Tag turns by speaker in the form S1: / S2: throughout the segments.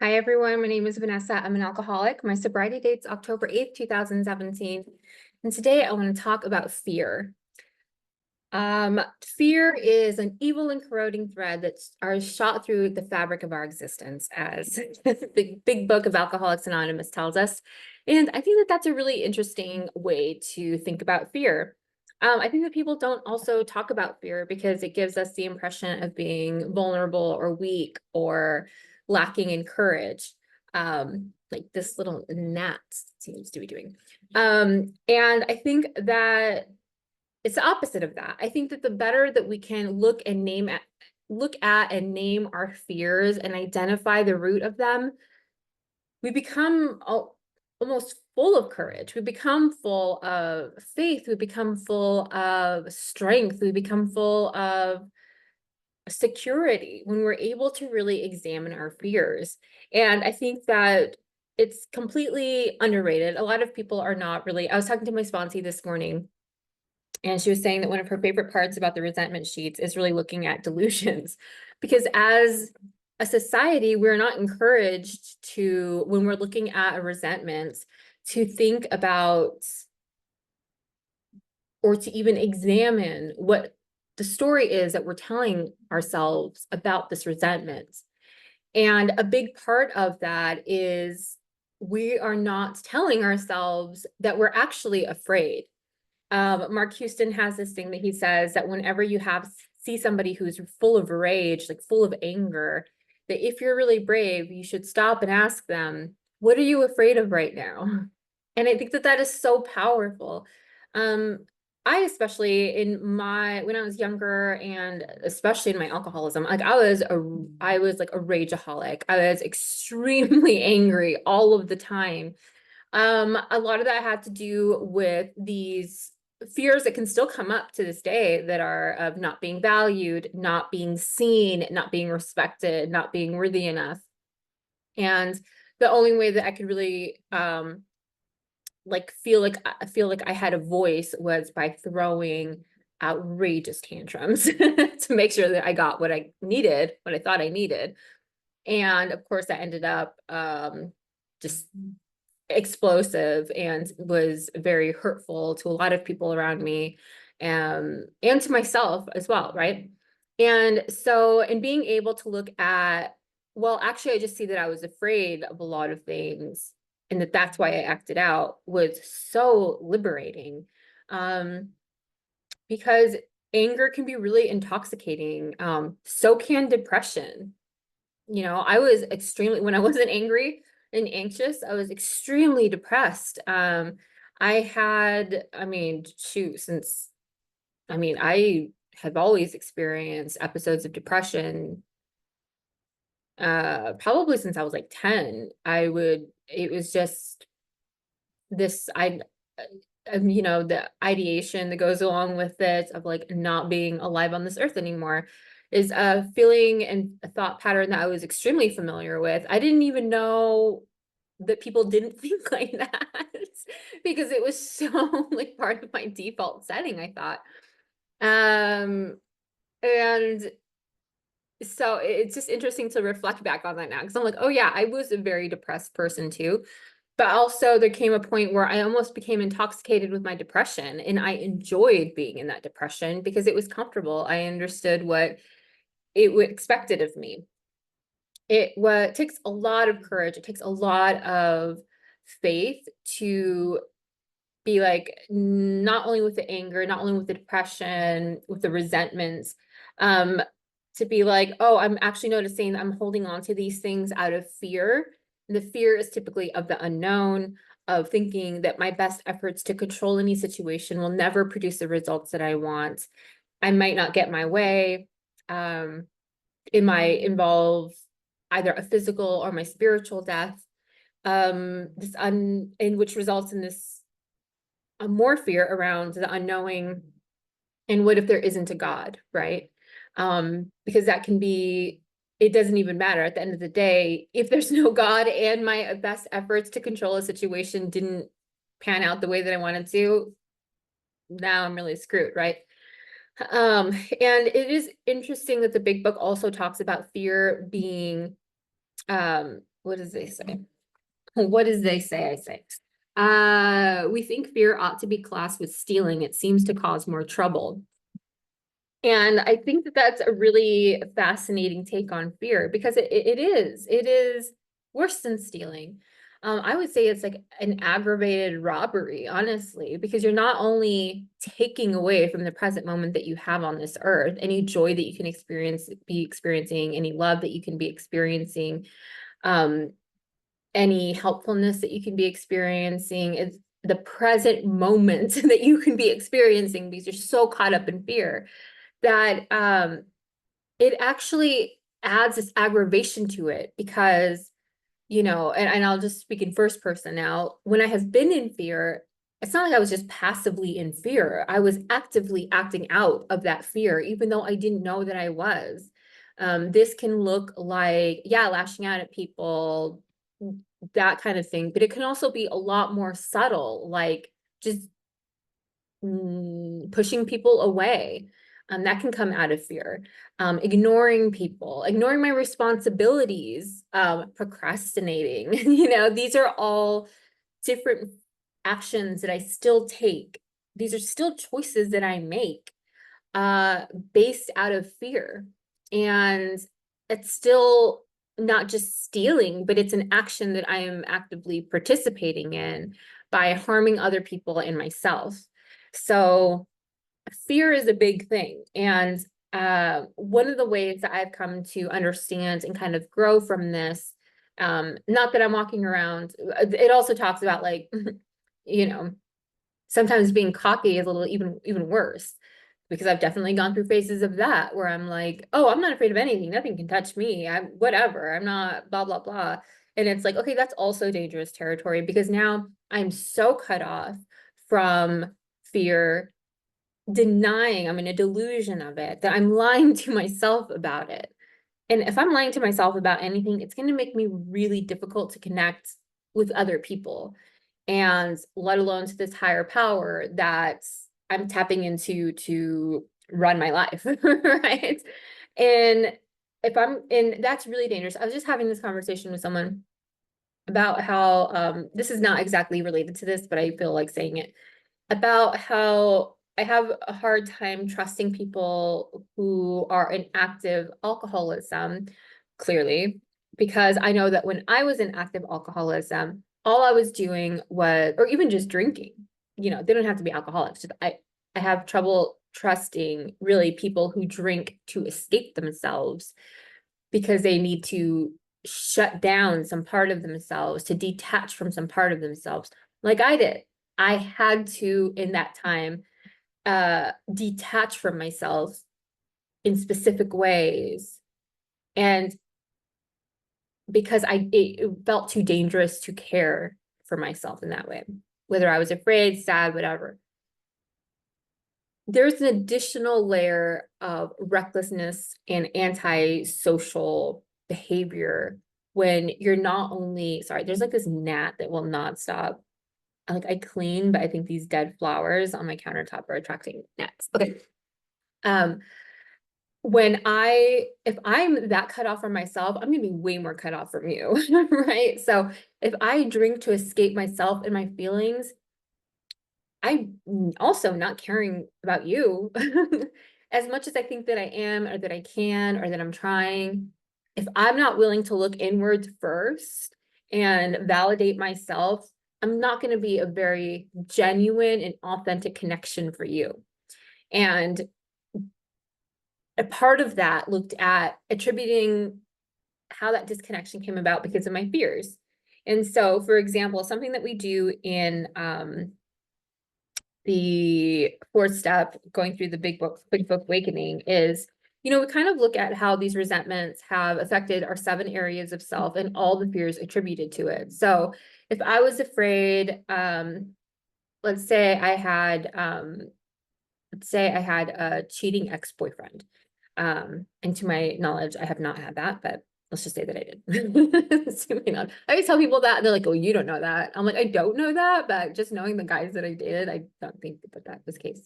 S1: Hi, everyone. My name is Vanessa. I'm an alcoholic. My sobriety date's October 8th, 2017. And today I want to talk about fear. Fear is an evil and corroding thread that are shot through the fabric of our existence, as the big book of Alcoholics Anonymous tells us. And I think that that's a really interesting way to think about fear. I think that people don't also talk about fear because it gives us the impression of being vulnerable or weak or lacking in courage, like this little gnat seems to be doing. And I think that it's the opposite of that. I think that the better that we can look at and name our fears and identify the root of them, we become almost full of courage. We become full of faith. We become full of strength. We become full of security when we're able to really examine our fears. And I think that it's completely underrated. A lot of people are not really. I was talking to my sponsee this morning, and she was saying that one of her favorite parts about the resentment sheets is really looking at delusions, because as a society, we're not encouraged to, when we're looking at a resentment, to think about or to even examine what the story is that we're telling ourselves about this resentment. And a big part of that is we are not telling ourselves that we're actually afraid. Mark Houston has this thing that he says that whenever you see somebody who's full of rage, like full of anger, that if you're really brave, you should stop and ask them, what are you afraid of right now? And I think that that is so powerful. I especially when I was younger, and especially in my alcoholism, like I was like a rageaholic. I was extremely angry all of the time. A lot of that had to do with these fears that can still come up to this day, that are of not being valued, not being seen, not being respected, not being worthy enough. And the only way that I could really like feel like I had a voice was by throwing outrageous tantrums to make sure that I got what I needed, what I thought I needed. And of course that ended up just explosive and was very hurtful to a lot of people around me, and to myself as well, right? And so in being able to look at, well, actually I just see that I was afraid of a lot of things, and that's why I acted out, was so liberating. Because anger can be really intoxicating. So can depression. I was when I wasn't angry and anxious, I was extremely depressed. I have always experienced episodes of depression, probably since I was like 10. It was just this, the ideation that goes along with it of like not being alive on this earth anymore is a feeling and a thought pattern that I was extremely familiar with. I didn't even know that people didn't think like that because it was so like part of my default setting, I thought. And so it's just interesting to reflect back on that now, because I'm like, oh yeah, I was a very depressed person too. But also there came a point where I almost became intoxicated with my depression, and I enjoyed being in that depression because it was comfortable. I understood what it expected of me. It takes a lot of courage. It takes a lot of faith to be like, not only with the anger, not only with the depression, with the resentments, to be like, oh, I'm actually noticing that I'm holding on to these things out of fear. The fear is typically of the unknown, of thinking that my best efforts to control any situation will never produce the results that I want. I might not get my way. It might involve either a physical or my spiritual death, in which results in this more fear around the unknowing. And what if there isn't a God, right? Because that can be, it doesn't even matter at the end of the day. If there's no God and my best efforts to control a situation didn't pan out the way that I wanted to, now I'm really screwed, right? And it is interesting that the big book also talks about fear being what does they say? What does they say? I say. We think fear ought to be classed with stealing. It seems to cause more trouble. And I think that that's a really fascinating take on fear, because it is worse than stealing. I would say it's like an aggravated robbery, honestly, because you're not only taking away from the present moment that you have on this earth, any joy that you can be experiencing, any love that you can be experiencing, any helpfulness that you can be experiencing. It's the present moment that you can be experiencing, because you're so caught up in fear that it actually adds this aggravation to it, because, you know, and I'll just speak in first person now. When I have been in fear, it's not like I was just passively in fear. I was actively acting out of that fear, even though I didn't know that I was. This can look like, yeah, lashing out at people, that kind of thing, but it can also be a lot more subtle, like just pushing people away. That can come out of fear. Ignoring people, ignoring my responsibilities, procrastinating. You know, these are all different actions that I still take. These are still choices that I make based out of fear. And it's still not just stealing, but it's an action that I am actively participating in by harming other people and myself. So fear is a big thing. And one of the ways that I've come to understand and kind of grow from this, not that I'm walking around, it also talks about like, you know, sometimes being cocky is a little even worse, because I've definitely gone through phases of that where I'm like, oh, I'm not afraid of anything. Nothing can touch me. I'm whatever. I'm not blah, blah, blah. And it's like, okay, that's also dangerous territory, because now I'm so cut off from fear, denying, I'm in a delusion of it, that I'm lying to myself about it. And if I'm lying to myself about anything, it's going to make me really difficult to connect with other people, and let alone to this higher power that I'm tapping into to run my life, right? And that's really dangerous. I was just having this conversation with someone about how, this is not exactly related to this, but I feel like saying it, about how I have a hard time trusting people who are in active alcoholism, clearly, because I know that when I was in active alcoholism, all I was doing was, or even just drinking, you know, they don't have to be alcoholics. I have trouble trusting really people who drink to escape themselves, because they need to shut down some part of themselves, to detach from some part of themselves, like I did. I had to, in that time, detach from myself in specific ways. And because it felt too dangerous to care for myself in that way, whether I was afraid, sad, whatever. There's an additional layer of recklessness and antisocial behavior when you're not only, sorry, there's like this gnat that will not stop. Like I clean, but I think these dead flowers on my countertop are attracting gnats. Okay. If I'm that cut off from myself, I'm gonna be way more cut off from you, right? So if I drink to escape myself and my feelings, I'm also not caring about you as much as I think that I am, or that I can, or that I'm trying. If I'm not willing to look inwards first and validate myself, I'm not going to be a very genuine and authentic connection for you. And a part of that looked at attributing how that disconnection came about because of my fears. And so, for example, something that we do in the fourth step, going through the big book awakening, is, you know, we kind of look at how these resentments have affected our 7 areas of self and all the fears attributed to it. So if I was afraid, let's say I had a cheating ex-boyfriend. And to my knowledge, I have not had that, but let's just say that I did. I always tell people that, and they're like, oh, you don't know that. I'm like, I don't know that, but just knowing the guys that I dated, I don't think that was the case.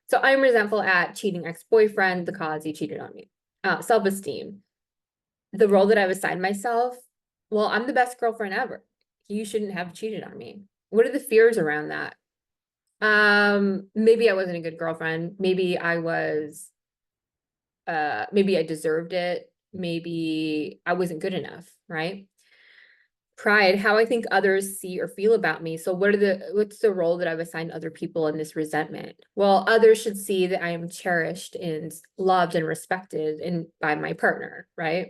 S1: So I'm resentful at cheating ex-boyfriend, the cause he cheated on me. Self-esteem, the role that I've assigned myself well, I'm the best girlfriend ever. You shouldn't have cheated on me. What are the fears around that? Maybe I wasn't a good girlfriend. Maybe I was, maybe I deserved it. Maybe I wasn't good enough, right? Pride, how I think others see or feel about me. So what's the role that I've assigned other people in this resentment? Well, others should see that I am cherished and loved and respected by my partner, right?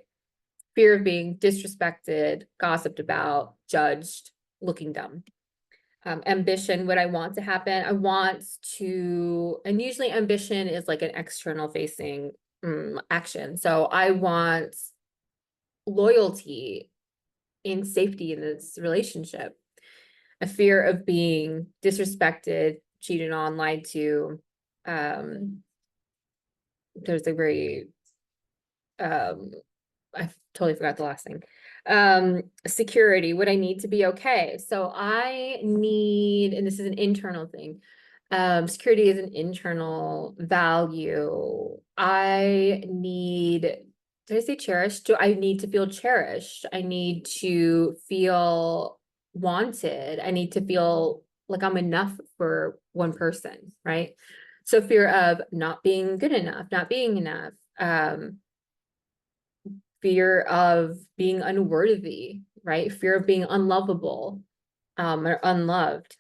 S1: Fear of being disrespected, gossiped about, judged, looking dumb. Ambition, what I want to happen. I want to, and usually ambition is like an external facing action. So I want loyalty and safety in this relationship. A fear of being disrespected, cheated on, lied to. There's a very, I totally forgot the last thing. Security, would I need to be okay? So I need, and this is an internal thing. Security is an internal value. I need, did I say cherished? Do I need to feel cherished? I need to feel wanted. I need to feel like I'm enough for one person, right? So fear of not being good enough, not being enough. Fear of being unworthy, right? Fear of being unlovable, or unloved.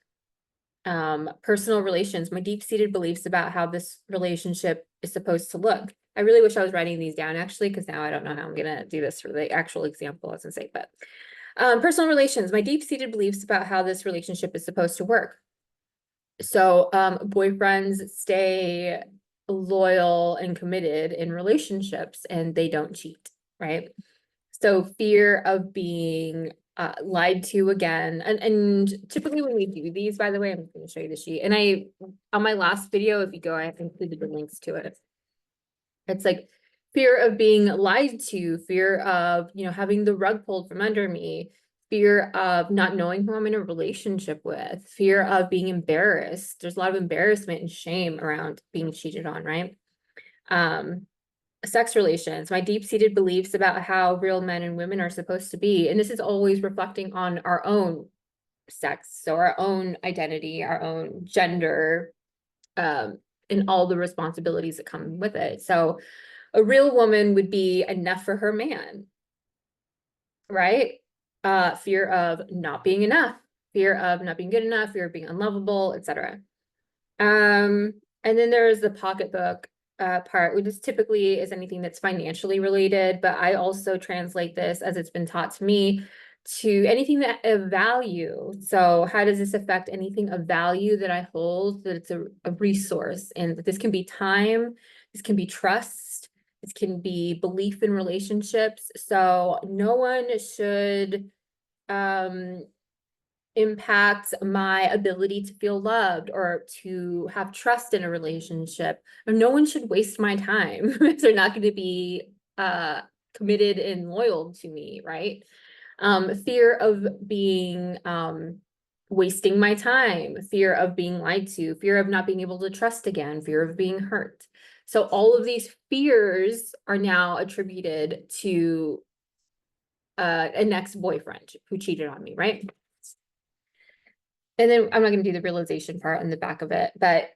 S1: Personal relations, my deep-seated beliefs about how this relationship is supposed to look. I really wish I was writing these down actually, because now I don't know how I'm gonna do this for the actual example, as I say, but personal relations, my deep-seated beliefs about how this relationship is supposed to work. So boyfriends stay loyal and committed in relationships and they don't cheat, right? So fear of being lied to again. And typically when we do these, by the way, I'm going to show you the sheet. And on my last video, if you go, I included the links to it. It's like fear of being lied to, fear of, having the rug pulled from under me, fear of not knowing who I'm in a relationship with, fear of being embarrassed. There's a lot of embarrassment and shame around being cheated on, right? Sex relations, my deep-seated beliefs about how real men and women are supposed to be. And this is always reflecting on our own sex, so our own identity, our own gender, and all the responsibilities that come with it. So a real woman would be enough for her man, right? Fear of not being enough, fear of not being good enough, fear of being unlovable, etc. And then there's the pocketbook part, which is typically is anything that's financially related, but I also translate this, as it's been taught to me, to anything that of value. So how does this affect anything of value that I hold, that it's a resource? And this can be time, this can be trust, this can be belief in relationships. So no one should impact my ability to feel loved or to have trust in a relationship. Or no one should waste my time if they're not going to be committed and loyal to me, right? Fear of being wasting my time, fear of being lied to, fear of not being able to trust again, fear of being hurt. So all of these fears are now attributed to an ex-boyfriend who cheated on me, right? And then I'm not going to do the realization part in the back of it, but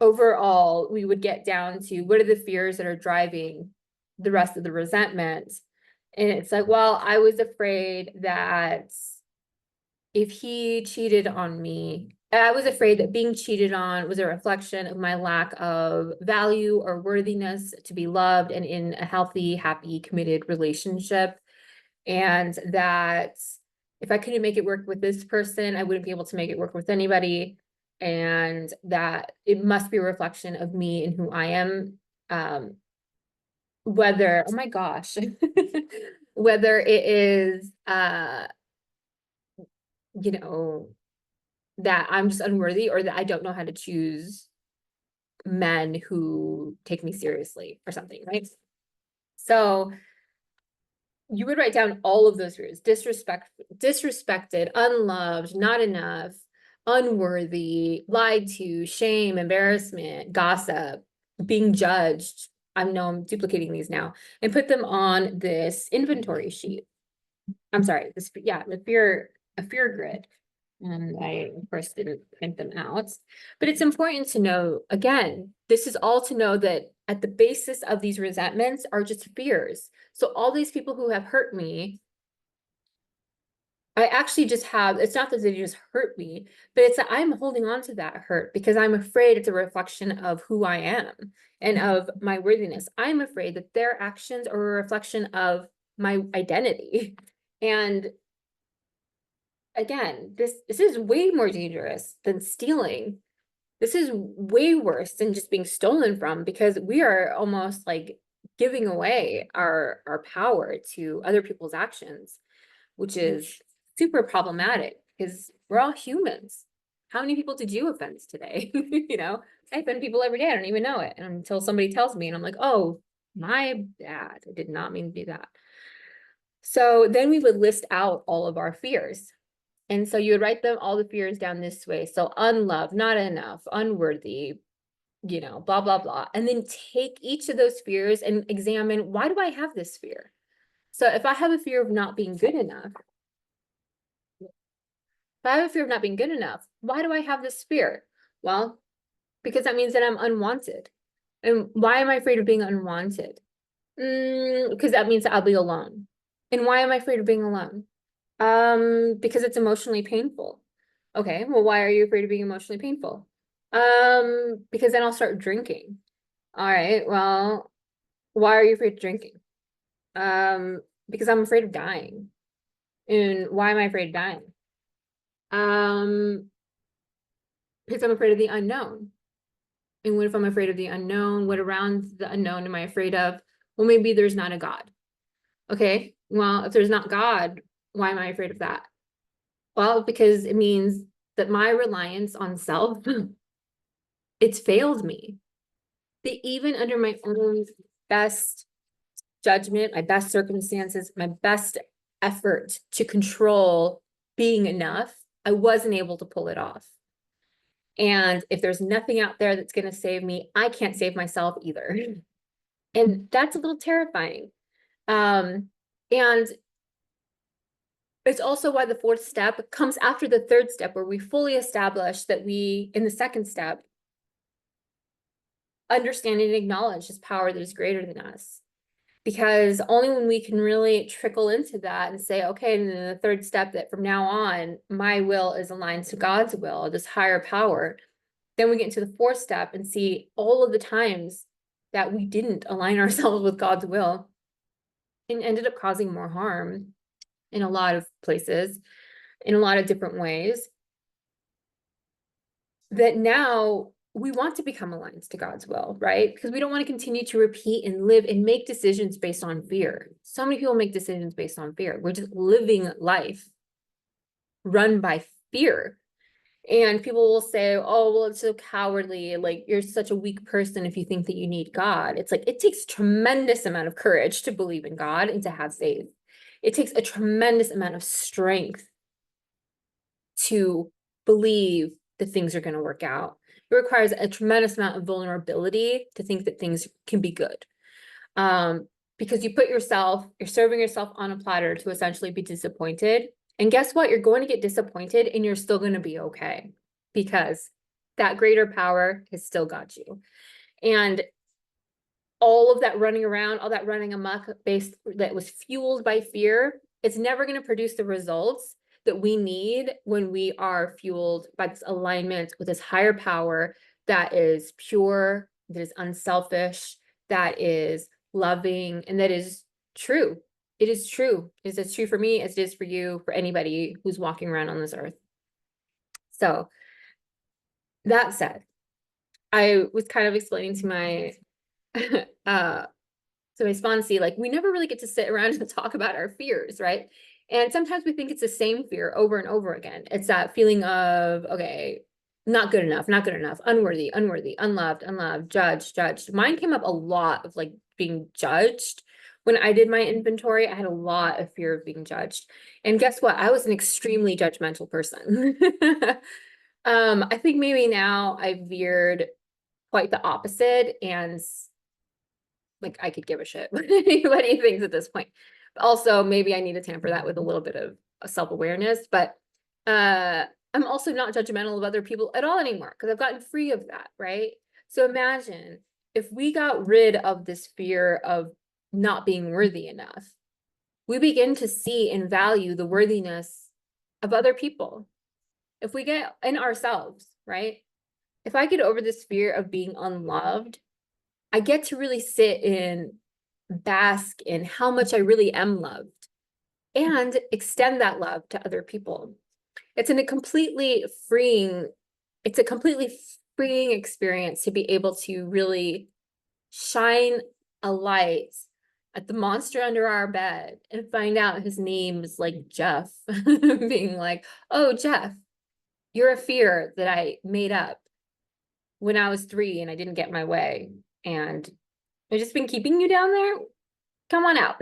S1: overall, we would get down to what are the fears that are driving the rest of the resentment. And it's like, well, I was afraid that if he cheated on me, I was afraid that being cheated on was a reflection of my lack of value or worthiness to be loved and in a healthy, happy, committed relationship. And that if I couldn't make it work with this person, I wouldn't be able to make it work with anybody. And that it must be a reflection of me and who I am. Whether, oh my gosh, whether it is, that I'm just unworthy or that I don't know how to choose men who take me seriously or something, right? So you would write down all of those words: disrespected, unloved, not enough, unworthy, lied to, shame, embarrassment, gossip, being judged, I'm duplicating these now, and put them on this inventory sheet. I'm sorry, a fear grid. And I, of course, didn't print them out. But it's important to know, again, this is all to know that at the basis of these resentments are just fears. So all these people who have hurt me, I actually just have, it's not that they just hurt me, but it's that I'm holding on to that hurt because I'm afraid it's a reflection of who I am and of my worthiness. I'm afraid that their actions are a reflection of my identity. And again, this is way more dangerous than stealing. This is way worse than just being stolen from, because we are almost like giving away our power to other people's actions, which is super problematic because we're all humans. How many people did you offend today? You know, I offend people every day. I don't even know it until somebody tells me, and I'm like, oh, my bad. I did not mean to do that. So then we would list out all of our fears. And so you would write them all the fears down this way. So unloved, not enough, unworthy, you know, blah, blah, blah. And then take each of those fears and examine, why do I have this fear? So if I have a fear of not being good enough, why do I have this fear? Well, because that means that I'm unwanted. And why am I afraid of being unwanted? Because that means that I'll be alone. And why am I afraid of being alone? Because it's emotionally painful. Okay, well, why are you afraid of being emotionally painful? Because then I'll start drinking. All right, well, why are you afraid of drinking? Because I'm afraid of dying. And why am I afraid of dying? Because I'm afraid of the unknown. And what if I'm afraid of the unknown? What around the unknown am I afraid of? Well, maybe there's not a God. Okay, well, if there's not God, why am I afraid of that? Well, because it means that my reliance on self, it's failed me. That even under my own best judgment, my best circumstances, my best effort to control being enough, I wasn't able to pull it off. And if there's nothing out there that's going to save me, I can't save myself either. And that's a little terrifying. And it's also why the fourth step comes after the third step, where we fully establish that we, in the second step, understand and acknowledge this power that is greater than us. Because only when we can really trickle into that and say, okay, and then the third step, that from now on, my will is aligned to God's will, this higher power, then we get into the fourth step and see all of the times that we didn't align ourselves with God's will and ended up causing more harm in a lot of places, in a lot of different ways, that now we want to become aligned to God's will, right? Because we don't want to continue to repeat and live and make decisions based on fear. So many people make decisions based on fear. We're just living life run by fear. And people will say, oh, well, it's so cowardly. Like, you're such a weak person if you think that you need God. It's like, it takes tremendous amount of courage to believe in God and to have faith. It takes a tremendous amount of strength to believe that things are going to work out. It requires a tremendous amount of vulnerability to think that things can be good. Because you're serving yourself on a platter to essentially be disappointed. And guess what? You're going to get disappointed and you're still going to be okay, because that greater power has still got you. And all of that running around, all that running amok that was fueled by fear, it's never going to produce the results that we need when we are fueled by this alignment with this higher power that is pure, that is unselfish, that is loving, and that is true. It is true. It is true for me as it is for you, for anybody who's walking around on this earth. So that said, I was kind of explaining to my so my sponsee, like, we never really get to sit around and talk about our fears, right? And sometimes we think it's the same fear over and over again. It's that feeling of, okay, not good enough, unworthy, unloved, judged. Mine came up a lot of like being judged. When I did my inventory, I had a lot of fear of being judged. And guess what? I was an extremely judgmental person. I think maybe now I veered quite the opposite, and like I could give a shit what anybody thinks at this point. But also, maybe I need to tamper that with a little bit of self-awareness, but I'm also not judgmental of other people at all anymore because I've gotten free of that, right? So imagine if we got rid of this fear of not being worthy enough, we begin to see and value the worthiness of other people. If we get in ourselves, right? If I get over this fear of being unloved, I get to really sit and bask in how much I really am loved and extend that love to other people. It's a completely freeing experience to be able to really shine a light at the monster under our bed and find out his name is like Jeff, being like, oh, Jeff, you're a fear that I made up when I was 3 and I didn't get my way. And I've just been keeping you down there. Come on out.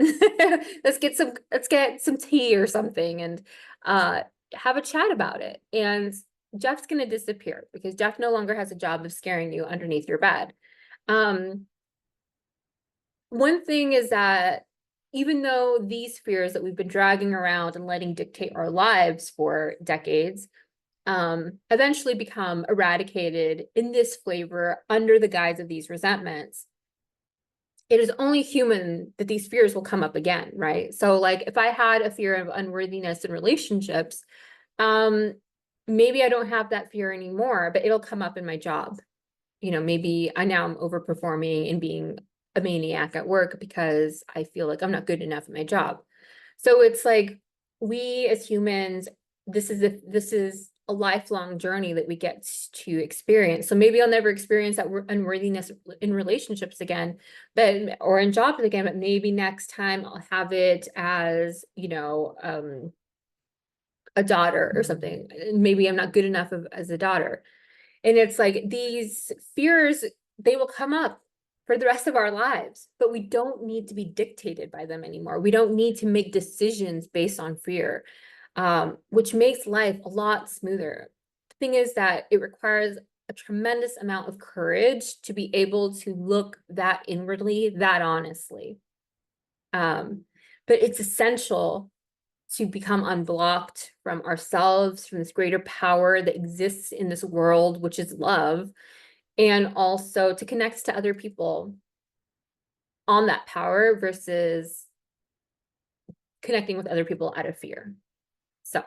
S1: let's get some tea or something and have a chat about it. And Jeff's gonna disappear because Jeff no longer has a job of scaring you underneath your bed. One thing is that even though these fears that we've been dragging around and letting dictate our lives for decades eventually become eradicated in this flavor under the guise of these resentments, it is only human that these fears will come up again, right? So like if I had a fear of unworthiness in relationships, maybe I don't have that fear anymore, but it'll come up in my job. You know, maybe I'm overperforming and being a maniac at work because I feel like I'm not good enough at my job. So it's like we as humans, this is a lifelong journey that we get to experience. So maybe I'll never experience that unworthiness in relationships again, but or in jobs again, but maybe next time I'll have it as, you know, a daughter or something. Maybe I'm not good enough as a daughter. And it's like these fears, they will come up for the rest of our lives, but we don't need to be dictated by them anymore. We don't need to make decisions based on fear, which makes life a lot smoother. The thing is that it requires a tremendous amount of courage to be able to look that inwardly, that honestly. But it's essential to become unblocked from ourselves, from this greater power that exists in this world, which is love, and also to connect to other people on that power versus connecting with other people out of fear. So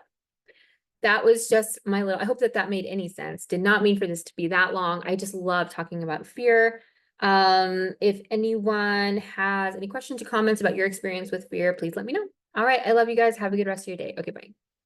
S1: that was just my little, I hope that made any sense. Did not mean for this to be that long. I just love talking about fear. If anyone has any questions or comments about your experience with fear, please let me know. All right. I love you guys. Have a good rest of your day. Okay, bye.